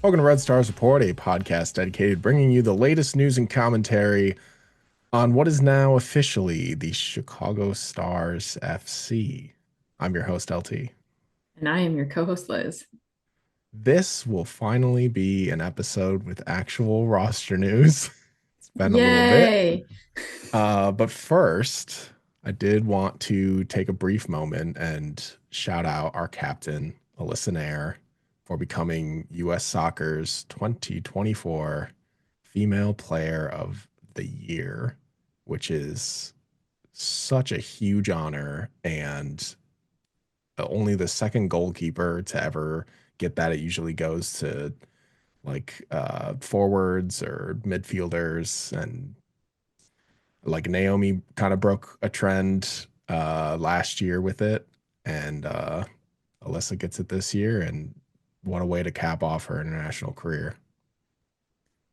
Welcome to Red Stars Report, a podcast dedicated bringing you the latest news and commentary on what is now officially the Chicago Stars FC. I'm your host, LT. And I am your co-host, Liz. This will finally be an episode with actual roster news. It's been a little bit. Yay! But first, I did want to take a brief moment and shout out our captain, Alyssa Naeher, for becoming U.S. Soccer's 2024 Female Player of the Year, which is such a huge honor and only the second goalkeeper to ever get that. It usually goes to like forwards or midfielders, and like Naomi kind of broke a trend last year with it, and Alyssa gets it this year, and what a way to cap off her international career.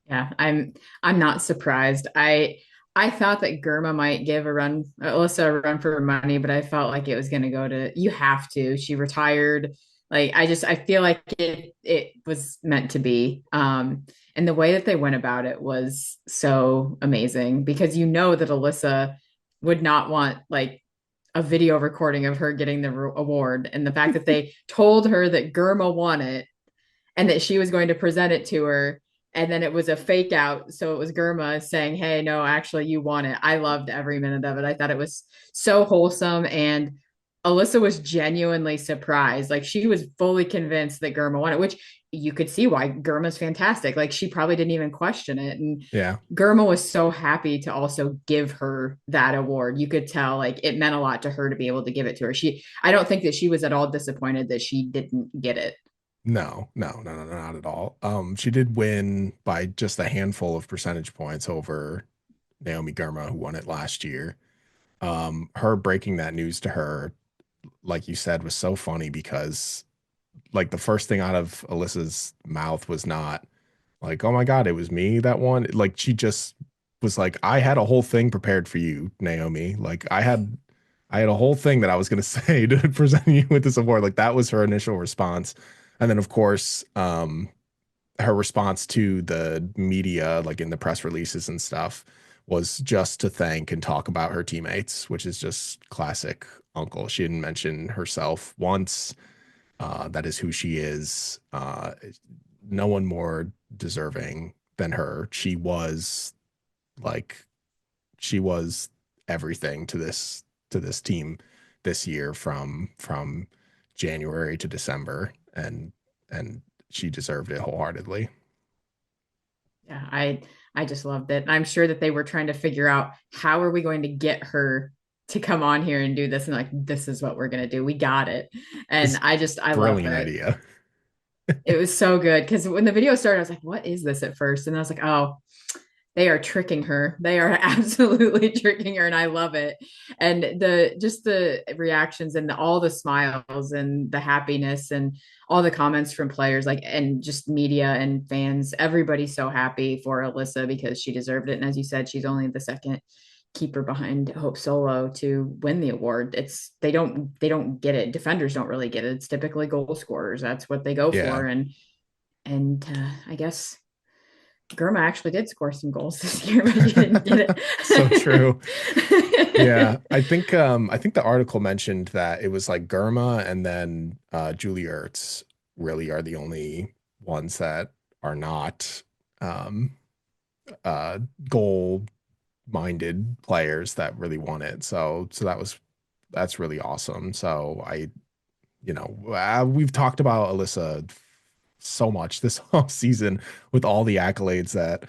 Yeah, I'm not surprised. I thought that Germa might give Alyssa a run for her money, but I felt like it was going to go to you have to. She retired. I feel like it was meant to be. And the way that they went about it was so amazing because you know that Alyssa would not want like a video recording of her getting the award, and the fact that they told her that Germa won it and that she was going to present it to her. And then it was a fake out. So it was Germa saying, "Hey, no, actually, you won it." I loved every minute of it. I thought it was so wholesome. And Alyssa was genuinely surprised. Like she was fully convinced that Germa won it, which you could see why. Germa's fantastic. Like she probably didn't even question it. And Yeah. Germa was so happy to also give her that award. You could tell like it meant a lot to her to be able to give it to her. I don't think that she was at all disappointed that she didn't get it. No, no, no, no, not at all. She did win by just a handful of percentage points over Naomi Gurma, who won it last year. Her breaking that news to her, like you said, was so funny because like the first thing out of Alyssa's mouth was not like, "Oh my God, it was me that won." Like she just was like, "I had a whole thing prepared for you, Naomi. Like I had a whole thing that I was gonna say to present you with this award." Like that was her initial response. And then of course, her response to the media, like in the press releases and stuff, was just to thank and talk about her teammates, which is just classic uncle. She didn't mention herself once. That is who she is. No one more deserving than her. Like she was everything to this team this year from January to December, and she deserved it wholeheartedly. Yeah, I just loved it. I'm sure that they were trying to figure out how are we going to get her to come on here and do this, and like this is what we're gonna do. We got it. And It's I love brilliant it. idea. It was so good because when the video started, I was like, what is this at first? And I was like, oh, they are tricking her. They are absolutely tricking her, and I love it. And the reactions and all the smiles and the happiness and all the comments from players, like and just media and fans, everybody's so happy for Alyssa because she deserved it. And as you said, she's only the second keeper behind Hope Solo to win the award. It's they don't get it. Defenders don't really get it. It's typically goal scorers. That's what they go Yeah, for. And I guess Germa actually did score some goals this year, but she didn't get so true. Yeah, it. I think the article mentioned that it was like Gurma and then Julie Ertz really are the only ones that are not um, uh, goal minded players that really won it. So that's really awesome. So we've talked about Alyssa so much this whole season with all the accolades that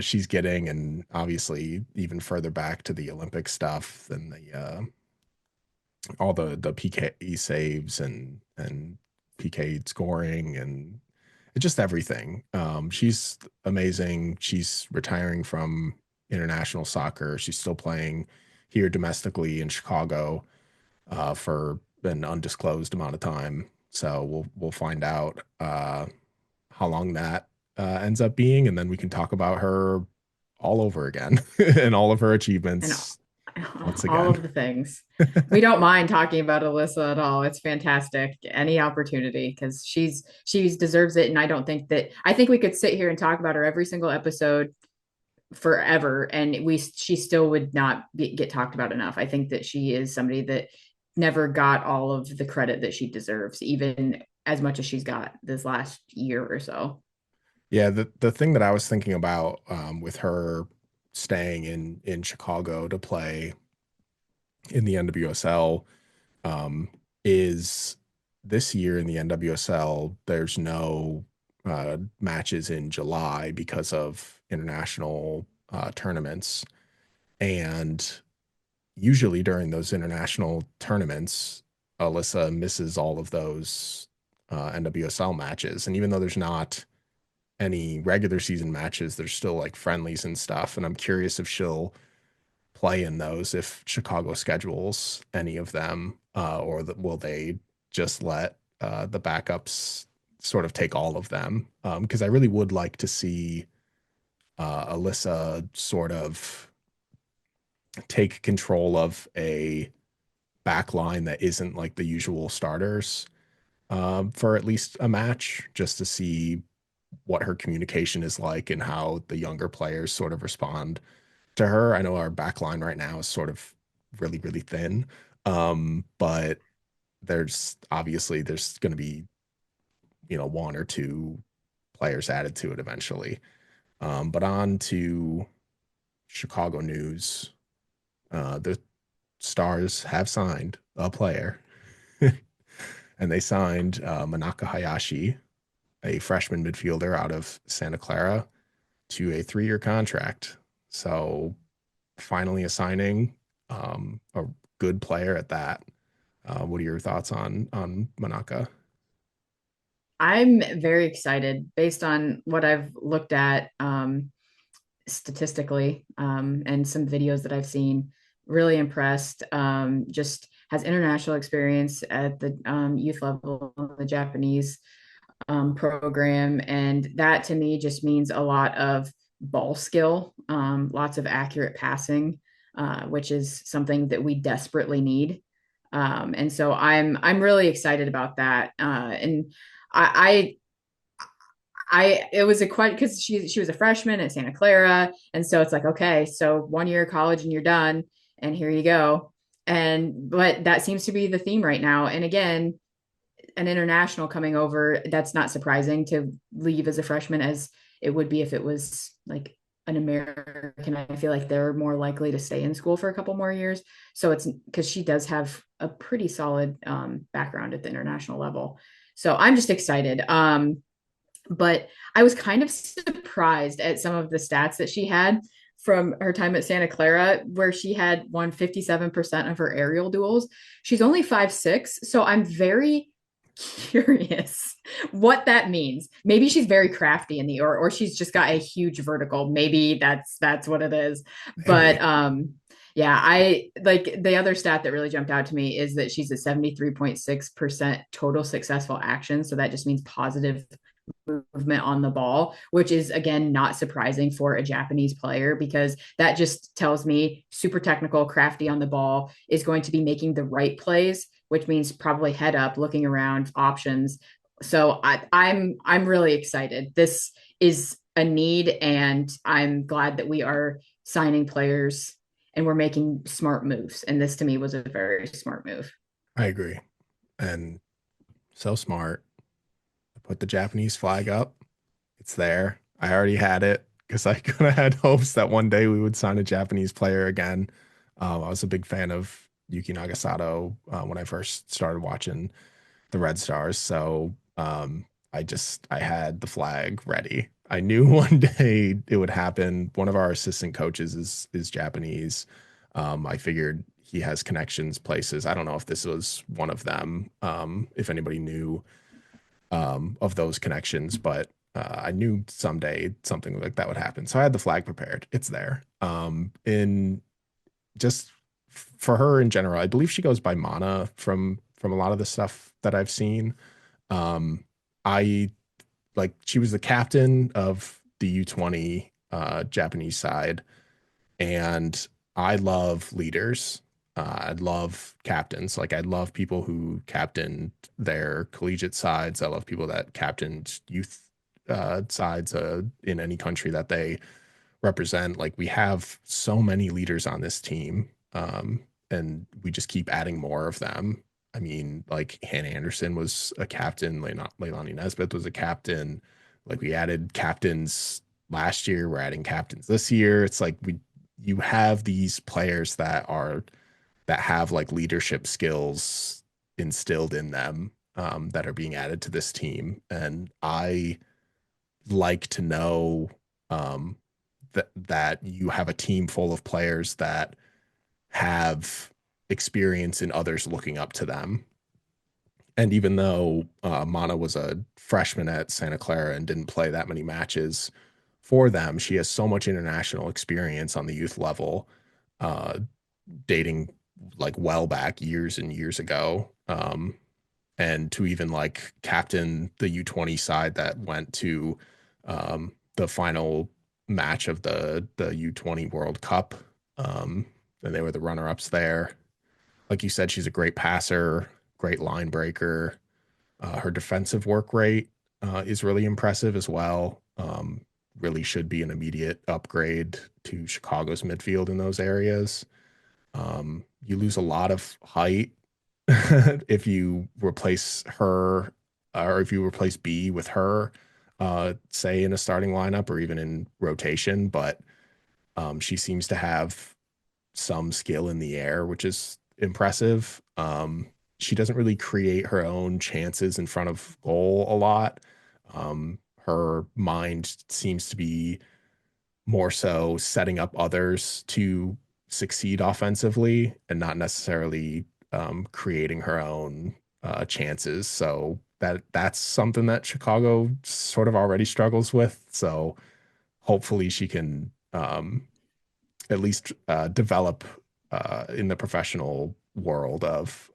she's getting, and obviously even further back to the Olympic stuff and the all the PK saves and PK scoring and just everything. She's amazing. She's retiring from international soccer. She's still playing here domestically in Chicago for an undisclosed amount of time. So we'll find out how long that ends up being, and then we can talk about her all over again and all of her And achievements. once All again. of the things. We don't mind talking about Alyssa at all. It's fantastic. Any opportunity because she's deserves it. And I think we could sit here and talk about her every single episode forever, and she still would not get talked about enough. I think that she is somebody that never got all of the credit that she deserves, even as much as she's got this last year or so. Yeah, the thing that I was thinking about with her staying in Chicago to play in the NWSL um, is this year in the NWSL, there's no matches in July because of international tournaments. And usually during those international tournaments, Alyssa misses all of those NWSL matches. And even though there's not any regular season matches, there's still like friendlies and stuff. And I'm curious if she'll play in those if Chicago schedules any of them, or will they just let the backups sort of take all of them? Because I really would like to see Alyssa sort of take control of a back line that isn't like the usual starters for at least a match, just to see what her communication is like and how the younger players sort of respond to her. I know our back line right now is sort of really, really thin. But there's going to be, one or two players added to it eventually. But on to Chicago news. The Stars have signed a player, and they signed Manaka Hayashi, a freshman midfielder out of Santa Clara, to a 3-year contract. So finally a signing, a good player at that. What are your thoughts on Manaka? I'm very excited based on what I've looked at statistically and some videos that I've seen. Really impressed. Just has international experience at the youth level, the Japanese program. And that to me just means a lot of ball skill, lots of accurate passing, which is something that we desperately need. And so I'm really excited about that. And I it was a quite because she was a freshman at Santa Clara, and so it's like okay, so 1 year of college and you're done, and here you go. And but that seems to be the theme right now. And again, an international coming over, that's not surprising to leave as a freshman as it would be if it was like an American. I feel like they're more likely to stay in school for a couple more years. So it's because she does have a pretty solid background at the international level. So I'm just excited. But I was kind of surprised at some of the stats that she had from her time at Santa Clara, where she had won 57% of her aerial duels. She's only 5'6", so I'm very curious what that means. Maybe she's very crafty in the or she's just got a huge vertical. Maybe that's what it is. Maybe. But yeah, I like the other stat that really jumped out to me is that she's at 73.6% total successful action. So that just means positive movement on the ball, which is again not surprising for a Japanese player because that just tells me super technical, crafty on the ball, is going to be making the right plays, which means probably head up, looking around options. So I'm really excited. This is a need, and I'm glad that we are signing players and we're making smart moves. And this to me was a very smart move. I agree. And so smart. Put the Japanese flag up. It's there. I already had it because I kind of had hopes that one day we would sign a Japanese player again. I was a big fan of Yuki Nagasato when I first started watching the Red Stars. So I had the flag ready. I knew one day it would happen. One of our assistant coaches is Japanese. I figured he has connections places. I don't know if this was one of them. If anybody knew of those connections, but I knew someday something like that would happen. So I had the flag prepared. It's there. In just for her in general, I believe she goes by Mana from a lot of the stuff that I've seen. Um, I like she was the captain of the U20 Japanese side, and I love leaders. I love captains. Like I love people who captain their collegiate sides. I love people that captained youth sides in any country that they represent. Like we have so many leaders on this team, and we just keep adding more of them. I mean, like Hannah Anderson was a captain, Leilani Nesbitt was a captain. Like we added captains last year, we're adding captains this year. It's like you have these players that have like leadership skills instilled in them, that are being added to this team, and I like to know, um, that you have a team full of players that have experience in others looking up to them. And even though Mana was a freshman at Santa Clara and didn't play that many matches for them, she has so much international experience on the youth level, uh, dating like well back years and years ago. And to even like captain the U20 side that went to the final match of the U20 World Cup. And they were the runner ups there. Like you said, she's a great passer, great line breaker. Her defensive work rate is really impressive as well. Really should be an immediate upgrade to Chicago's midfield in those areas. You lose a lot of height if you replace her, or if you replace B with her, say in a starting lineup or even in rotation. But she seems to have some skill in the air, which is impressive. She doesn't really create her own chances in front of goal a lot. Her mind seems to be more so setting up others to succeed offensively and not necessarily creating her own chances. So that's something that Chicago sort of already struggles with. So hopefully she can at least develop in the professional world of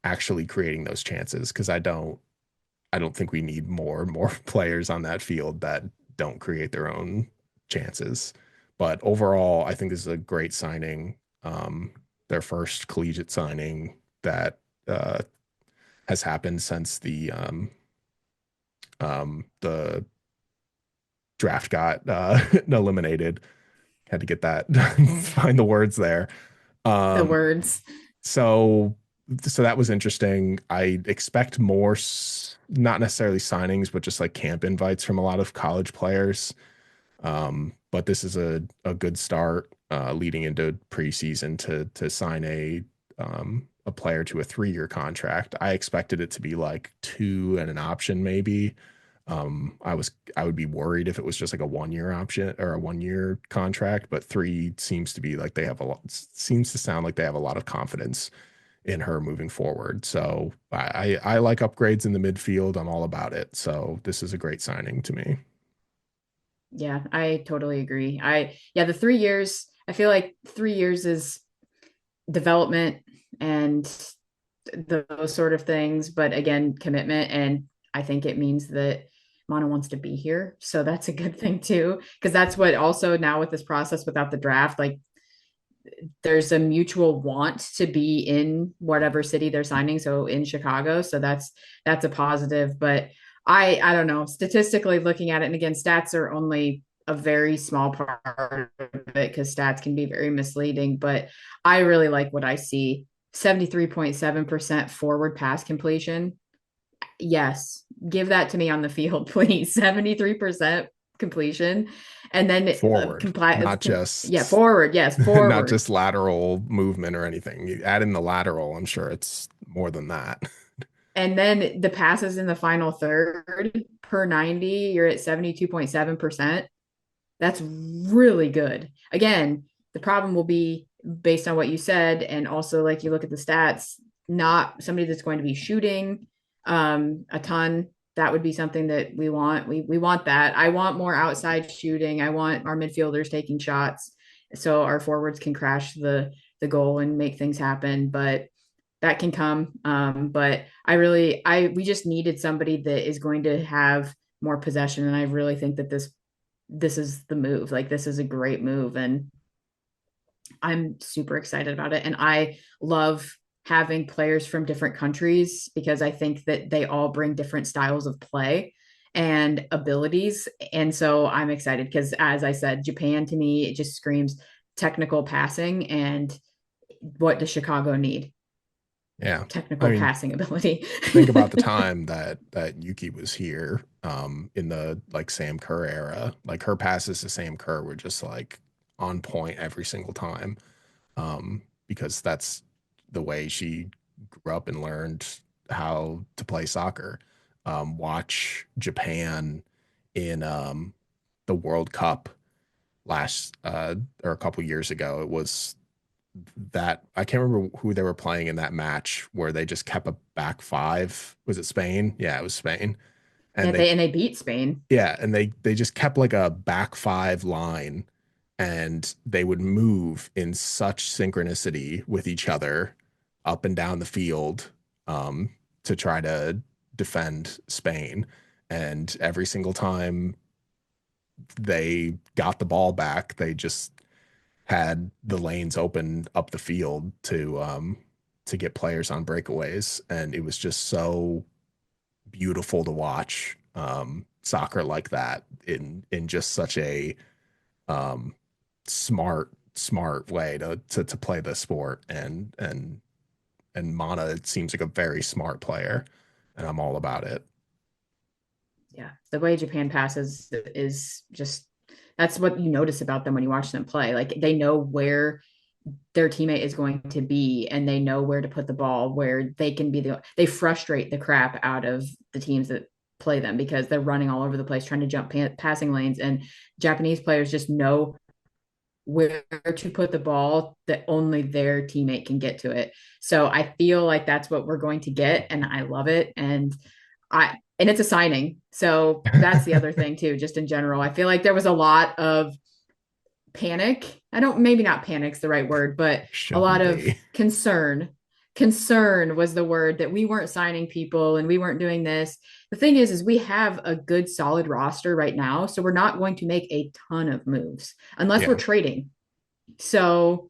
actually creating those chances. Because I don't think we need more players on that field that don't create their own chances. But overall, I think this is a great signing. Their first collegiate signing that has happened since the draft got eliminated. Had to get that find the words there. The Um, words. so so that was interesting. I expect more, not necessarily signings, but just like camp invites from a lot of college players. But this is a good start leading into preseason to sign a player to a 3-year contract. I expected it to be like two and an option maybe. I would be worried if it was just like a 1-year option or a 1-year contract, but three seems to be like they have a lot, seems to sound like they have a lot of confidence in her moving forward. So I like upgrades in the midfield. I'm all about it. So this is a great signing to me. Yeah, I totally agree. Yeah, the 3 years, I feel like 3 years is development and those sort of things, but again, commitment. And I think it means that Mana wants to be here. So that's a good thing too. Because that's what also now with this process without the draft, like there's a mutual want to be in whatever city they're signing. So in Chicago. So that's a positive. But I don't know. Statistically looking at it, and again, stats are only a very small part of it because stats can be very misleading. But I really like what I see. 73.7% forward pass completion. Yes, give that to me on the field, please. 73% completion. And then Forward, not yeah, just forward. Yes, not forward. just lateral movement or anything. You add in the lateral, I'm sure it's more than that. And then the passes in the final third per 90, you're at 72.7%. That's really good. Again, the problem will be based on what you said. And also, like you look at the stats, not somebody that's going to be shooting a ton. That would be something that we want. We want that. I want more outside shooting. I want our midfielders taking shots so our forwards can crash the goal and make things happen. But that can come. But we just needed somebody that is going to have more possession. And I really think that this is the move. Like this is a great move. And I'm super excited about it. And I love having players from different countries because I think that they all bring different styles of play and abilities. And so I'm excited because, as I said, Japan to me, it just screams technical passing. And what does Chicago need? Yeah. I Technical mean, passing ability. think about the time that Yuki was here, in the like Sam Kerr era. Like her passes to Sam Kerr were just like on point every single time. Because that's the way she grew up and learned how to play soccer. Watch Japan in the World Cup last or a couple years ago. It was that I can't remember who they were playing in that match where they just kept a back five. Was it Spain? Yeah, it was Spain. Yeah, And they they beat Spain. yeah, and they just kept like a back five line, and they would move in such synchronicity with each other up and down the field, um, to try to defend Spain. And every single time they got the ball back, they just had the lanes open up the field to get players on breakaways, and it was just so beautiful to watch, soccer like that in just such a um, smart way to play the sport. And Mana seems like a very smart player, and I'm all about it. Yeah, the way Japan passes is just that's what you notice about them when you watch them play. Like they know where their teammate is going to be and they know where to put the ball where they can be they frustrate the crap out of the teams that play them because they're running all over the place trying to jump passing lanes, and Japanese players just know where to put the ball that only their teammate can get to it. So I feel like that's what we're going to get, and I love it. And it's a signing. So that's the other thing too, just in general. I feel like there was a lot of panic. I don't, maybe not panic's the right word, but a lot Shouldn't of be. concern. Concern was the word that we weren't signing people and we weren't doing this. The thing is we have a good solid roster right now. So we're not going to make a ton of moves unless we're Yeah. trading. So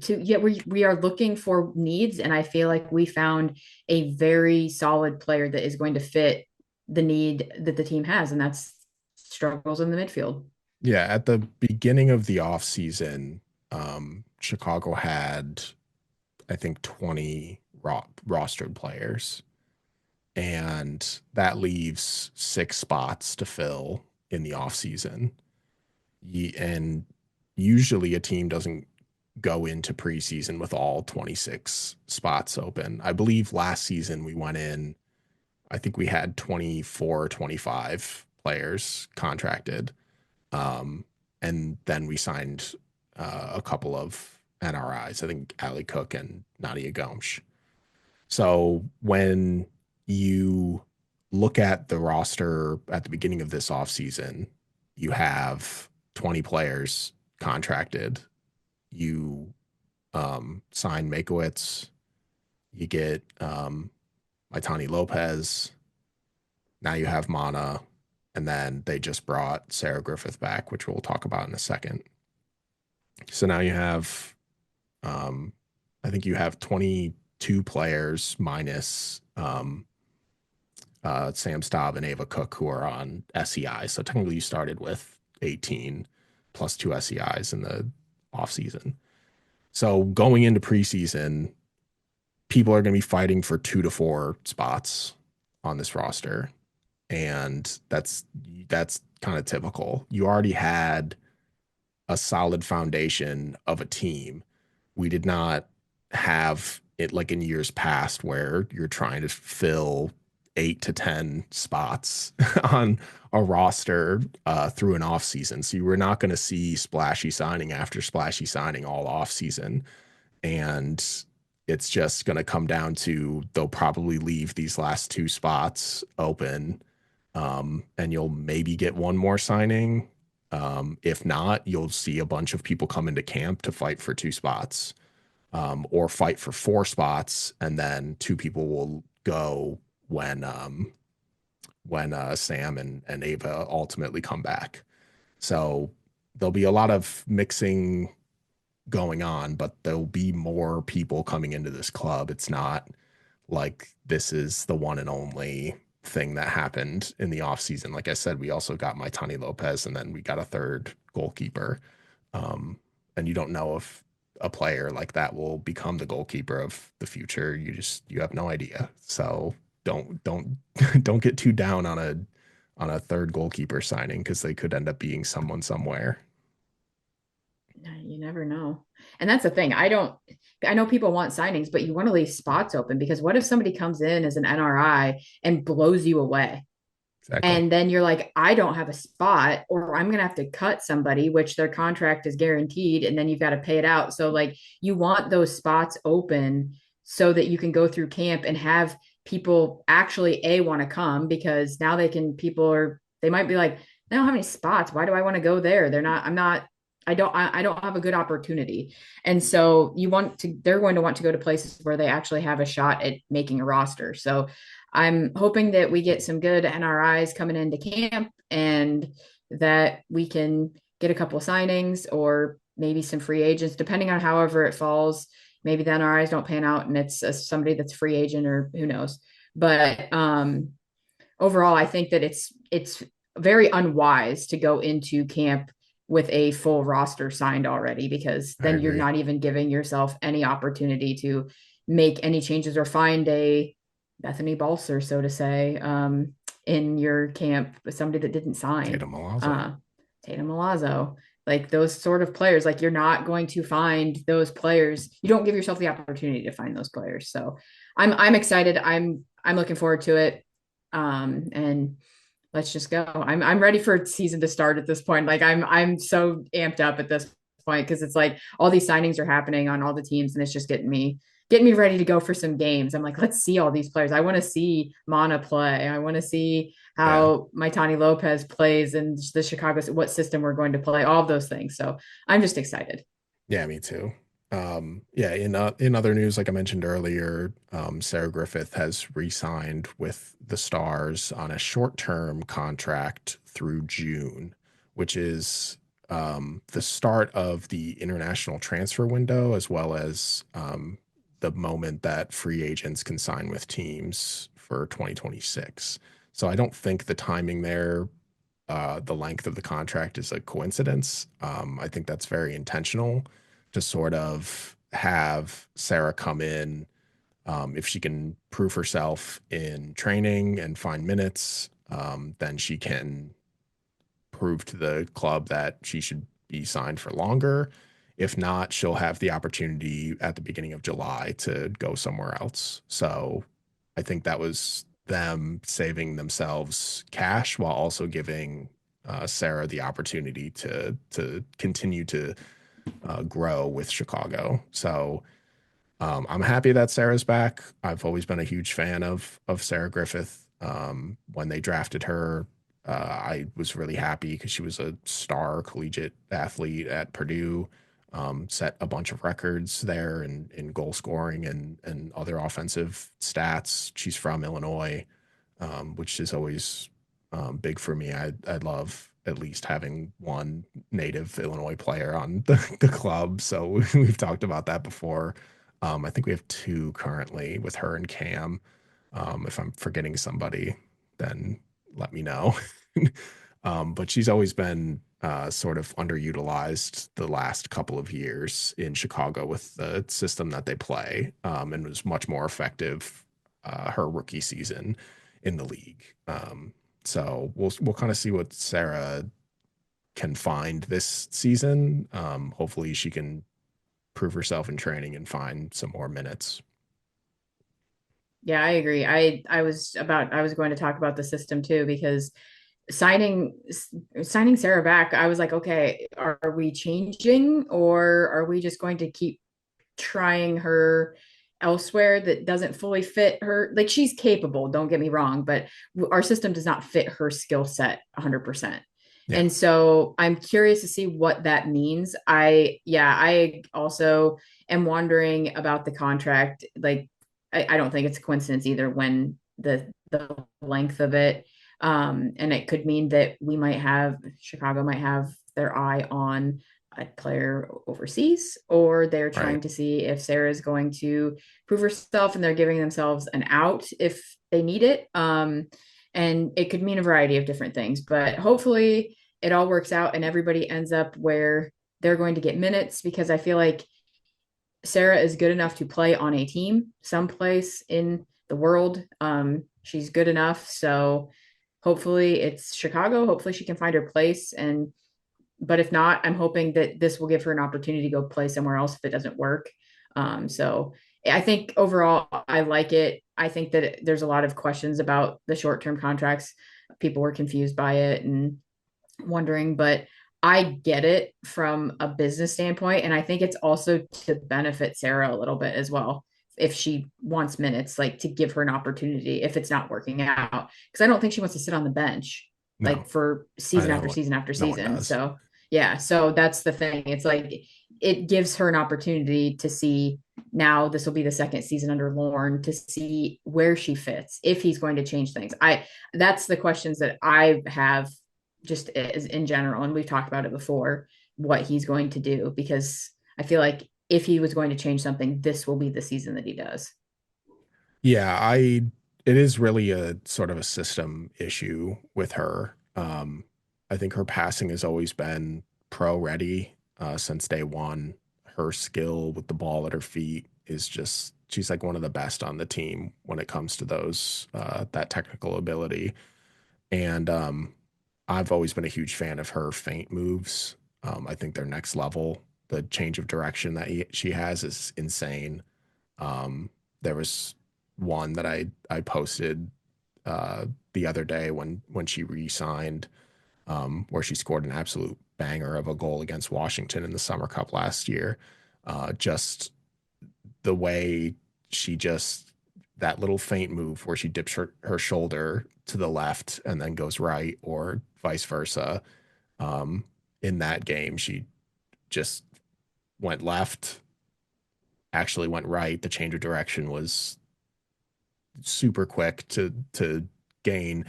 we are looking for needs, and I feel like we found a very solid player that is going to fit the need that the team has, and that's struggles in the midfield. Yeah, at the beginning of the off season, Chicago had, I think, 20 rostered players, and that leaves 6 spots to fill in the off season. And usually a team doesn't go into preseason with all 26 spots open. I believe last season we went in, I think we had 24 or 25 players contracted. Um, and then we signed a couple of NRIs, I think Ali Cook and Nadia Gomes. So when you look at the roster at the beginning of this offseason, you have 20 players contracted. You sign Makowitz, you get Maitani Lopez. Now you have Mana, and then they just brought Sarah Griffith back, which we'll talk about in a second. So now you have, um, I think you have 22 players minus Sam Staub and Ava Cook, who are on SEI. So technically, you started with 18 plus 2 SEIs in the offseason. So going into preseason, people are going to be fighting for 2 to 4 spots on this roster, and that's kind of typical. You already had a solid foundation of a team. We did not have it like in years past where you're trying to fill 8 to 10 spots on a roster through an off season. So you were not going to see splashy signing after splashy signing all off season. And it's just going to come down to they'll probably leave these last 2 spots open, and you'll maybe get one more signing. If not, you'll see a bunch of people come into camp to fight for 2 spots, or fight for 4 spots, and then 2 people will go when Sam and Ava ultimately come back. So there'll be a lot of mixing going on, but there'll be more people coming into this club. It's not like this is the one and only thing that happened in the offseason. Like I said, we also got my Tani Lopez and then we got a third goalkeeper. Um, and you don't know if a player like that will become the goalkeeper of the future. You have no idea. So don't don't get too down on a third goalkeeper signing because they could end up being someone somewhere. You never know. And that's the thing. I know people want signings, but you want to leave spots open because what if somebody comes in as an NRI and blows you away? Exactly. And then you're like, I don't have a spot, or I'm going to have to cut somebody, which their contract is guaranteed. And then you've got to pay it out. So, like, you want those spots open so that you can go through camp and have people actually want to come because now they might be like, they don't have any spots. Why do I want to go there? I don't have a good opportunity. And so they're going to want to go to places where they actually have a shot at making a roster. So, I'm hoping that we get some good NRIs coming into camp and that we can get a couple of signings or maybe some free agents, depending on however it falls. Maybe the NRIs don't pan out and it's somebody that's free agent or who knows. But overall, I think that it's very unwise to go into camp with a full roster signed already because I then you're agree. not even giving yourself any opportunity to make any changes or find a Bethany Balser, so to say, in your camp, somebody that didn't sign. Tatum Milazzo. Uh, Tatum Milazzo, like those sort of players, like you're not going to find those players. You don't give yourself the opportunity to find those players. So I'm excited. I'm looking forward to it. And let's just go. I'm ready for season to start at this point. Like I'm so amped up at this point because it's like all these signings are happening on all the teams, and it's just getting me ready to go for some games. I'm like, let's see all these players. I want to see Mana play. I want to see Yeah. how my Tani Lopez plays and the Chicago, what system we're going to play, all of those things. So I'm just excited. Yeah, me too. Yeah, in other news, like I mentioned earlier, Sarah Griffith has re-signed with the Stars on a short-term contract through June, which is the start of the international transfer window, as well as the moment that free agents can sign with teams for 2026. So I don't think the timing there, the length of the contract is a coincidence. I think that's very intentional to sort of have Sarah come in. If she can prove herself in training and find minutes, then she can prove to the club that she should be signed for longer. If not, she'll have the opportunity at the beginning of July to go somewhere else. So I think that was them saving themselves cash while also giving Sarah the opportunity to continue to grow with Chicago. So I'm happy that Sarah's back. I've always been a huge fan of Sarah Griffith. When they drafted her, I was really happy because she was a star collegiate athlete at Purdue. Set a bunch of records there in goal scoring and other offensive stats. She's from Illinois, which is always big for me. I love at least having one native Illinois player on the club. So we've talked about that before. I think we have two currently with her and Cam. If I'm forgetting somebody, then let me know. But she's always been sort of underutilized the last couple of years in Chicago with the system that they play, and was much more effective her rookie season in the league. So we'll kind of see what Sarah can find this season. Hopefully, she can prove herself in training and find some more minutes. Yeah, I agree. I was going to talk about the system too because signing signing Sarah back, I was like, okay, are we changing or are we just going to keep trying her elsewhere that doesn't fully fit her? Like she's capable, don't get me wrong, but our system does not fit her skill set 100%. Yeah, And so I'm curious to see what that means. I also am wondering about the contract. Like, I don't think it's a coincidence either when the length of it. And it could mean that Chicago might have their eye on a player overseas, or they're trying Right. to see if Sarah is going to prove herself and they're giving themselves an out if they need it. And it could mean a variety of different things, but hopefully it all works out and everybody ends up where they're going to get minutes because I feel like Sarah is good enough to play on a team someplace in the world. She's good enough. So hopefully it's Chicago. Hopefully she can find her place. And but if not, I'm hoping that this will give her an opportunity to go play somewhere else if it doesn't work. So I think overall I like it. I think that there's a lot of questions about the short-term contracts. People were confused by it and wondering, but I get it from a business standpoint. And I think it's also to benefit Sarah a little bit as well. If she wants minutes, like to give her an opportunity if it's not working out. Because I don't think she wants to sit on the bench No, like for I season after know season after no one season. does. So yeah, so that's the thing. It's like it gives her an opportunity to see now this will be the second season under Lorne to see where she fits, if he's going to change things. That's the questions that I have just is in general, and we've talked about it before, what he's going to do, because I feel like if he was going to change something, this will be the season that he does. Yeah, it is really a sort of a system issue with her. I think her passing has always been pro ready since day one. Her skill with the ball at her feet is just she's like one of the best on the team when it comes to those that technical ability. And I've always been a huge fan of her feint moves. I think they're next level. The change of direction that she has is insane. There was one that I posted the other day when she re-signed, where she scored an absolute banger of a goal against Washington in the Summer Cup last year. Just the way she just that little feint move where she dips her shoulder to the left and then goes right, or vice versa. Um, in that game, she just went left, actually went right. The change of direction was super quick to gain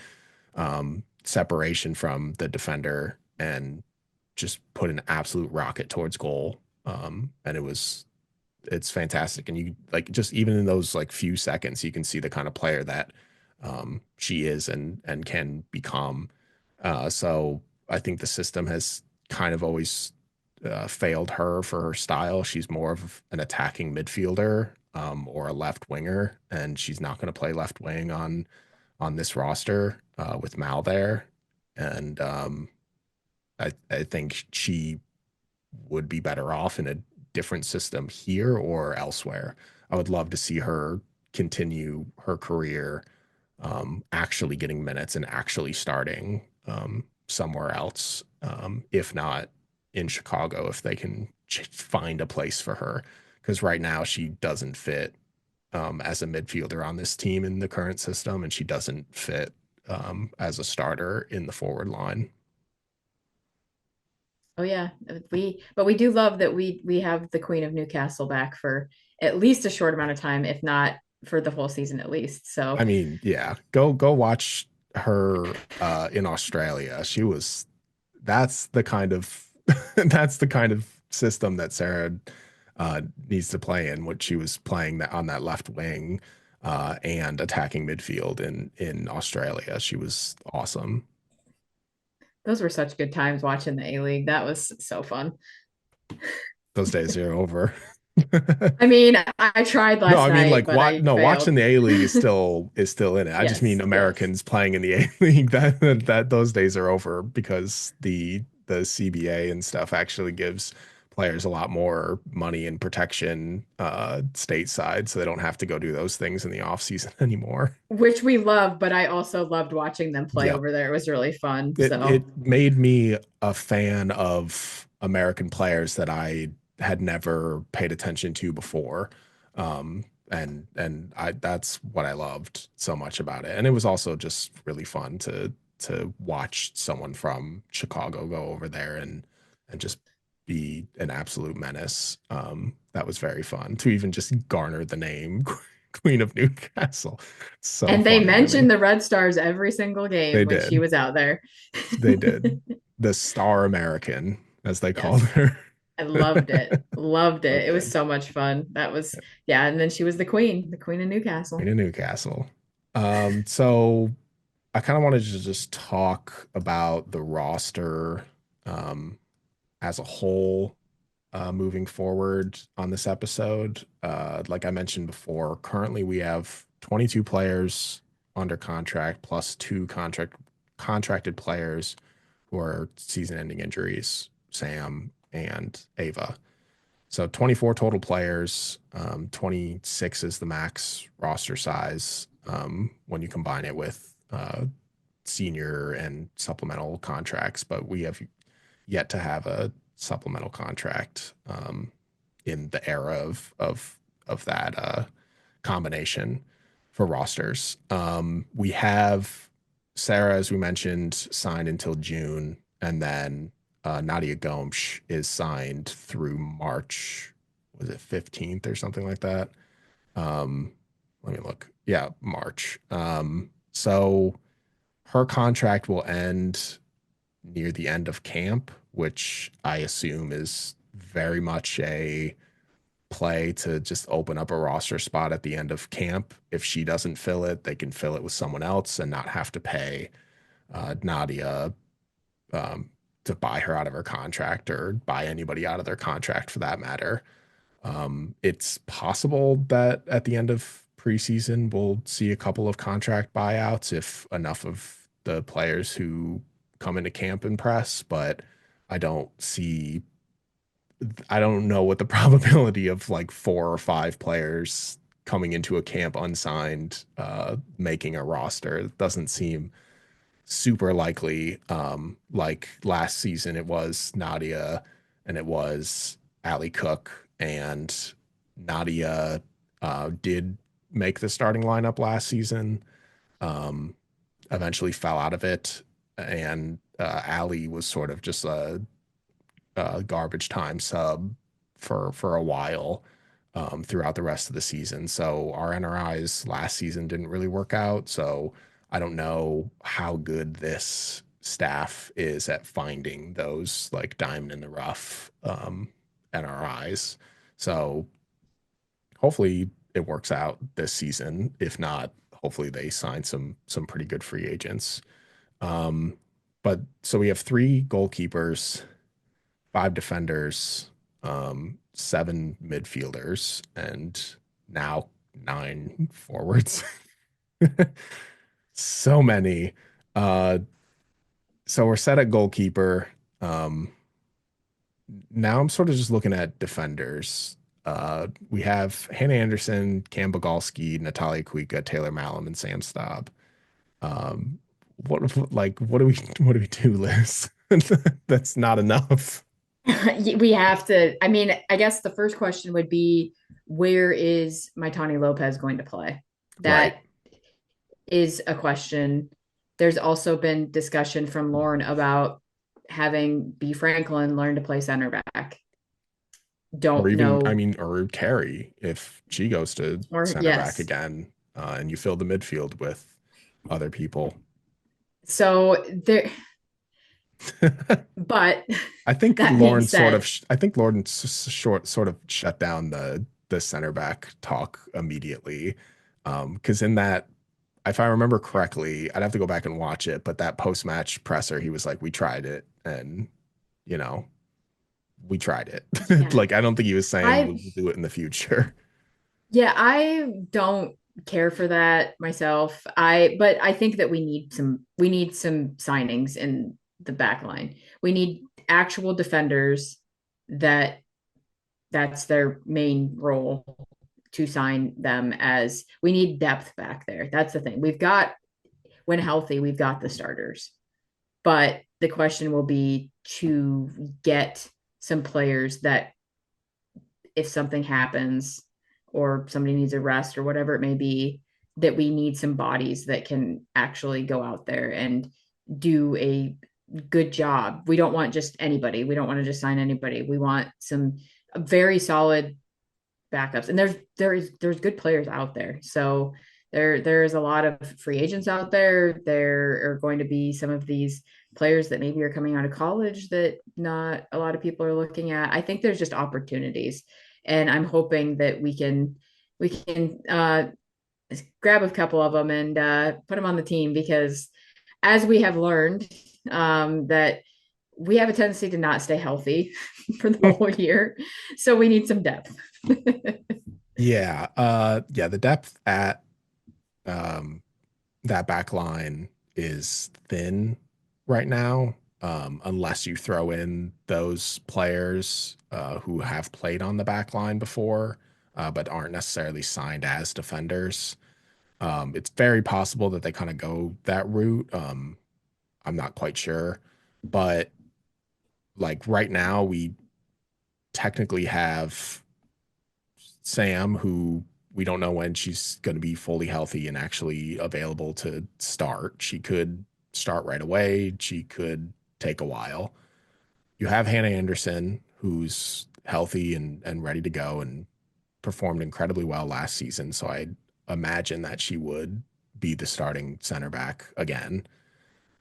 separation from the defender and just put an absolute rocket towards goal. And it's fantastic. And you like just even in those like few seconds, you can see the kind of player that she is and can become. So I think the system has kind of always failed her for her style. She's more of an attacking midfielder or a left winger, and she's not going to play left wing on this roster with Mal there. And I think she would be better off in a different system here or elsewhere. I would love to see her continue her career actually getting minutes and actually starting somewhere else, if not in Chicago, if they can find a place for her. Because right now she doesn't fit as a midfielder on this team in the current system, and she doesn't fit as a starter in the forward line. Oh yeah, we do love that we have the Queen of Newcastle back for at least a short amount of time, if not for the whole season at least. So I mean, yeah, go watch her in Australia. She was that's the kind of that's the kind of system that Sarah needs to play in. What she was playing that on that left wing and attacking midfield in Australia. She was awesome. those were such good times watching the A League. That was so fun. Those days are over. I mean, I tried No, last I mean night, like but what? I No, watching failed. the A League is still in it. I just Yes, mean yes. Americans playing in the A League. That those days are over because the CBA and stuff actually gives players a lot more money and protection stateside, so they don't have to go do those things in the off season anymore. Which we love, but I also loved watching them play Yep. over there. It was really fun. It So made me a fan of American players that I had never paid attention to before. And I that's what I loved so much about it. And it was also just really fun to watch someone from Chicago go over there and just be an absolute menace. That was very fun to even just garner the name Queen of Newcastle. So and they funny to me. mentioned the Red Stars every single game They when she did. was out there. They did. The Star American, as they called Yes. her. I loved it. Loved So it. It was good. so much fun. That was, yeah. And then she was the queen of Queen Newcastle. of Newcastle. So I kind of wanted to just talk about the roster um, as a whole moving forward on this episode. Like I mentioned before, currently we have 22 players under contract plus two contracted players who are season-ending injuries, Sam and Ava. So 24 total players, 26 is the max roster size when you combine it with senior and supplemental contracts. But we have yet to have a supplemental contract in the era of that combination for rosters. We have Sarah, as we mentioned, signed until June, and then Nadia Gomes is signed through March. Was it 15th or something like that? Um, Let me look. Yeah, March. So her contract will end near the end of camp, which I assume is very much a play to just open up a roster spot at the end of camp. If she doesn't fill it, they can fill it with someone else and not have to pay Nadia um, to buy her out of her contract or buy anybody out of their contract for that matter. It's possible that at the end of preseason, we'll see a couple of contract buyouts if enough of the players who come into camp impress, but I don't see, I don't know what the probability of like four or five players coming into a camp unsigned, making a roster. It doesn't seem super likely. Like last season, it was Nadia and it was Ali Cook, and Nadia did make the starting lineup last season. Um, Eventually fell out of it, and Ali was sort of just a garbage time sub for a while throughout the rest of the season. So our NRIs last season didn't really work out. So I don't know how good this staff is at finding those like diamond in the rough NRIs. So hopefully it works out this season. If not, hopefully they sign some pretty good free agents. Um, but so we have three goalkeepers, five defenders, seven midfielders, and now nine forwards. So many. Uh, so we're set at goalkeeper. Um, Now I'm sort of just looking at defenders. We have Hannah Anderson, Cam Bogalski, Natalia Kuika, Taylor Malum, and Sam Staub. Um, what do we do, Liz? That's not enough. We have to, I mean, I guess the first question would be, where is my Tani Lopez going to play? Right. That is a question. There's also been discussion from Lauren about having B. Franklin learn to play center back. Or Don't even, I know, mean, or Carrie if she goes to or center back yes. again, and you fill the midfield with other people. So there, but that being said, I think Lauren sort of shut down the center back talk immediately. Because in that, if I remember correctly, I'd have to go back and watch it, but that post match presser, he was like, "We tried it, and you know, we tried it." yeah, Like, I don't think he was saying I, we'll do it in the future. yeah, I don't care for that myself. But I think that we need some signings in the back line. We need actual defenders that that's their main role, to sign them, as we need depth back there. That's the thing. We've got, when healthy, we've got the starters. But the question will be to get some players that, if something happens or somebody needs a rest or whatever it may be, that we need some bodies that can actually go out there and do a good job. We don't want just anybody. We don't want to just sign anybody. We want some very solid backups. And there's good players out there. So There's a lot of free agents out there. There are going to be some of these players that maybe are coming out of college that not a lot of people are looking at. I think there's just opportunities, and I'm hoping that we can grab a couple of them and put them on the team because as we have learned, that we have a tendency to not stay healthy for the whole year. So we need some depth. Yeah, yeah, the depth at um that back line is thin right now. Unless you throw in those players who have played on the back line before, but aren't necessarily signed as defenders. It's very possible that they kind of go that route. I'm not quite sure, but like right now, we technically have Sam, who we don't know when she's going to be fully healthy and actually available to start. She could start right away. She could take a while. You have Hannah Anderson, who's healthy and ready to go and performed incredibly well last season. So I imagine that she would be the starting center back again.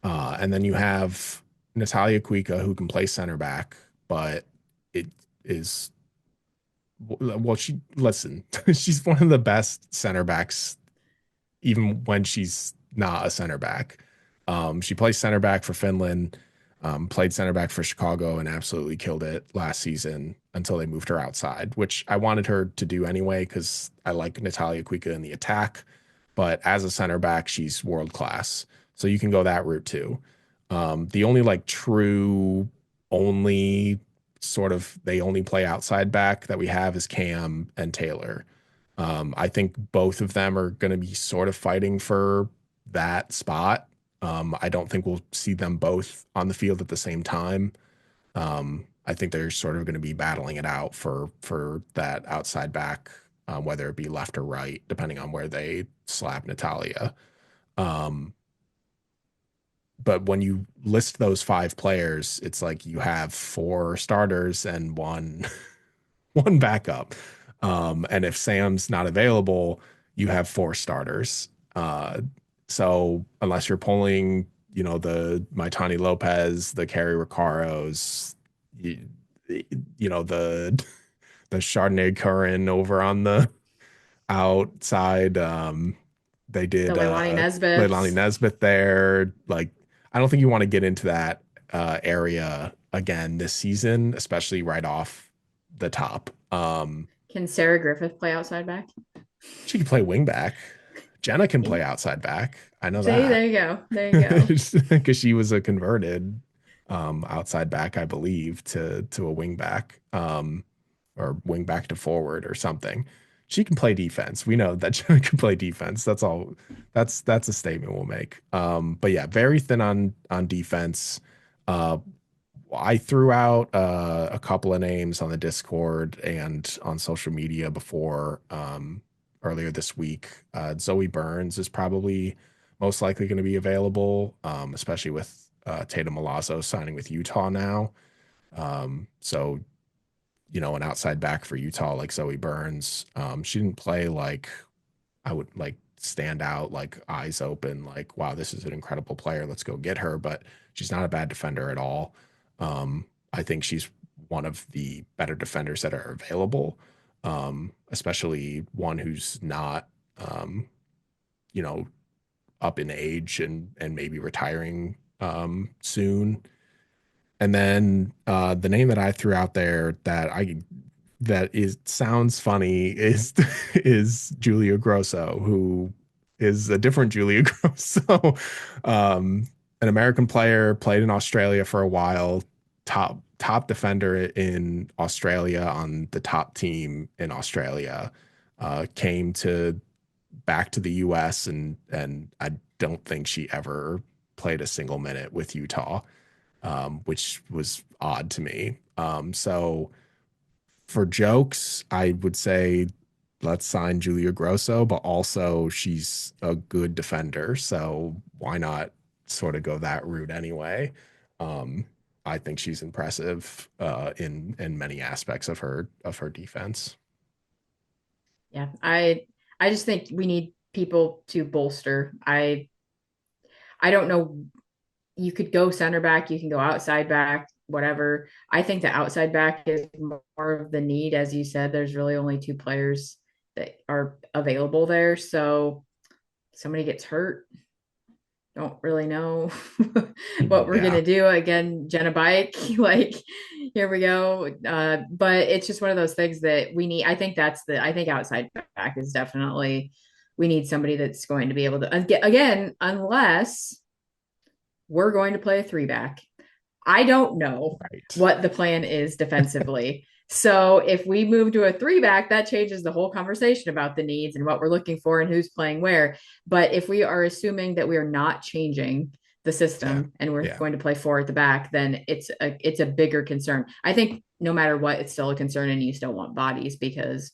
And then you have Natalia Kuika, who can play center back, but it is well, she listen, she's one of the best center backs, even when she's not a center back. She plays center back for Finland, played center back for Chicago, and absolutely killed it last season until they moved her outside, which I wanted her to do anyway because I like Natalia Kuika in the attack. But as a center back, she's world class. So you can go that route too. The only like true only sort of they only play outside back that we have is Cam and Taylor. I think both of them are going to be sort of fighting for that spot. I don't think we'll see them both on the field at the same time. I think they're sort of going to be battling it out for that outside back, whether it be left or right, depending on where they slap Natalia. Um, but when you list those five players, it's like you have four starters and one backup. And if Sam's not available, you have four starters. So unless you're pulling, the Maitani Lopez, the Kerry Ricaros, you, the Chardonnay Curran over on the outside. They The did Leilani Leilani Nesbiths. Nesbitt there. Like, I don't think you want to get into that area again this season, especially right off the top. Can Sarah Griffith play outside back? She can play wing back. Jenna can play outside back. I know See, that there you go. There you go. because she was a converted outside back, I believe, to a wing back, or wing back to forward or something. She can play defense. We know that Jenna can play defense. That's all. That's a statement we'll make. But yeah, very thin on defense. Uh, I threw out a couple of names on the Discord and on social media before earlier this week. Zoe Burns is probably most likely going to be available, especially with Tatum Milazzo signing with Utah now. So, an outside back for Utah like Zoe Burns. She didn't play like I would like stand out, like eyes open, like, wow, this is an incredible player. Let's go get her. But she's not a bad defender at all. I think she's one of the better defenders that are available, especially one who's not, um, you know, up in age and maybe retiring soon. And then the name that I threw out there that is sounds funny is is Julia Grosso, who is a different Julia Grosso, um, an American player, played in Australia for a while, top defender in Australia on the top team in Australia, came to back to the U.S. and I don't think she ever played a single minute with Utah, which was odd to me. So for jokes, I would say let's sign Julia Grosso, but also she's a good defender, so why not sort of go that route anyway? Um, I think she's impressive in many aspects of her defense. Yeah, I just think we need people to bolster. I don't know. You could go center back, you can go outside back, whatever. I think the outside back is more of the need. As you said, there's really only two players that are available there. So somebody gets hurt, don't really know what we're Yeah, gonna do again. Jenna Bike, like here we go. But it's just one of those things that we need. I think outside back is definitely we need somebody that's going to be able to again, unless we're going to play a three back. I don't know right. what the plan is defensively. So if we move to a three back, that changes the whole conversation about the needs and what we're looking for and who's playing where. But if we are assuming that we are not changing the Yeah, system and we're yeah, going to play four at the back, then it's a bigger concern. I think no matter what, it's still a concern, and you still want bodies because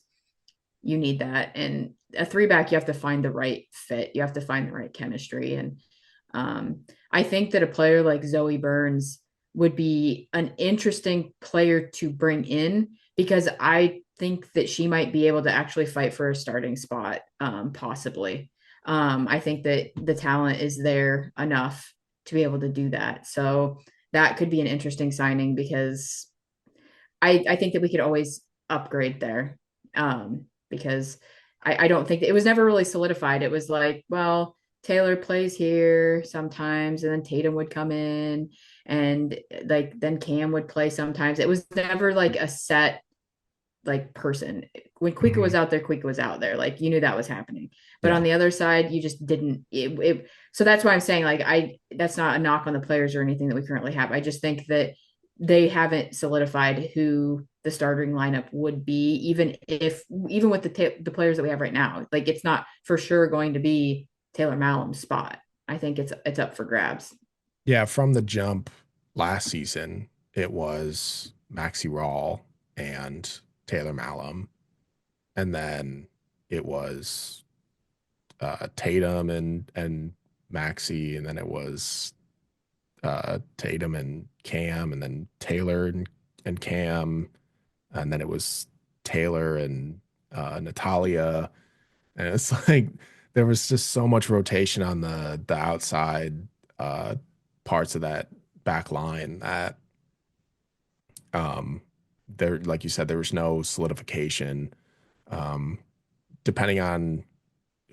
you need that. And a three back, you have to find the right fit. You have to find the right chemistry. And I think that a player like Zoe Burns would be an interesting player to bring in because I think that she might be able to actually fight for a starting spot, possibly. I think that the talent is there enough to be able to do that. So that could be an interesting signing because I think that we could always upgrade there, because I don't think that, it was never really solidified. It was like, well, Taylor plays here sometimes, and then Tatum would come in, and like then Cam would play sometimes. It was never like a set like person. When Kuika hmm was out there, Kuika was out there. Like you knew that was happening. But on yeah, the other side, you just didn't. So that's why I'm saying like that's not a knock on the players or anything that we currently have. I just think that they haven't solidified who the starting lineup would be, even with the players that we have right now. Like it's not for sure going to be Taylor Malum's spot. I think it's up for grabs. yeah. From the jump last season, it was Maxi Rawl and Taylor Malum, and then it was Tatum and Maxi, and then it was Tatum and Cam, and then Taylor and Cam, and then it was Taylor and Natalia, and it's like there was just so much rotation on the outside uh, parts of that back line that um, there, like you said, there was no solidification. Um, Depending on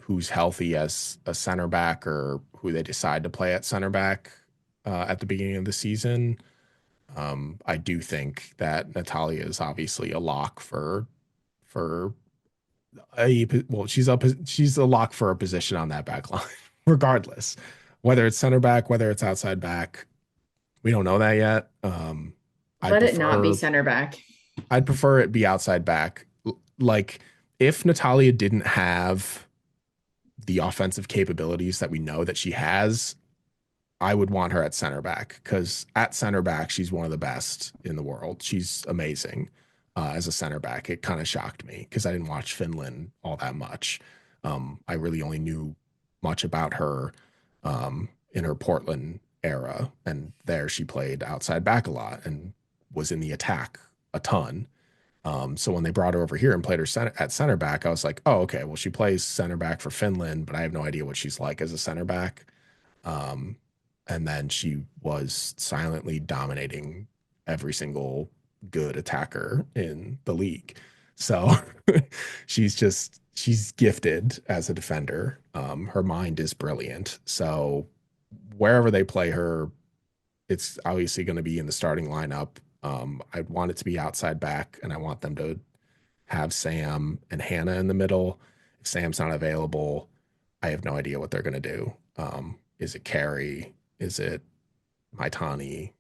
who's healthy as a center back or who they decide to play at center back at the beginning of the season. I do think that Natalia is obviously a lock for a well, she's a lock for a position on that back line, regardless. Whether it's center back, whether it's outside back, we don't know that yet. I'd Let it not be prefer center back. I'd prefer it be outside back. Like if Natalia didn't have the offensive capabilities that we know that she has, I would want her at center back because at center back, she's one of the best in the world. She's amazing as a center back. It kind of shocked me because I didn't watch Finland all that much. I really only knew much about her in her Portland era. And there she played outside back a lot and was in the attack a ton. So when they brought her over here and played her at center back, I was like, oh, okay, well, she plays center back for Finland, but I have no idea what she's like as a center back. Um, and then she was silently dominating every single good attacker in the league. So she's gifted as a defender. Her mind is brilliant. So wherever they play her, it's obviously going to be in the starting lineup. I want it to be outside back, and I want them to have Sam and Hannah in the middle. If Sam's not available, I have no idea what they're going to do. Is it Carrie? Is it Maitani?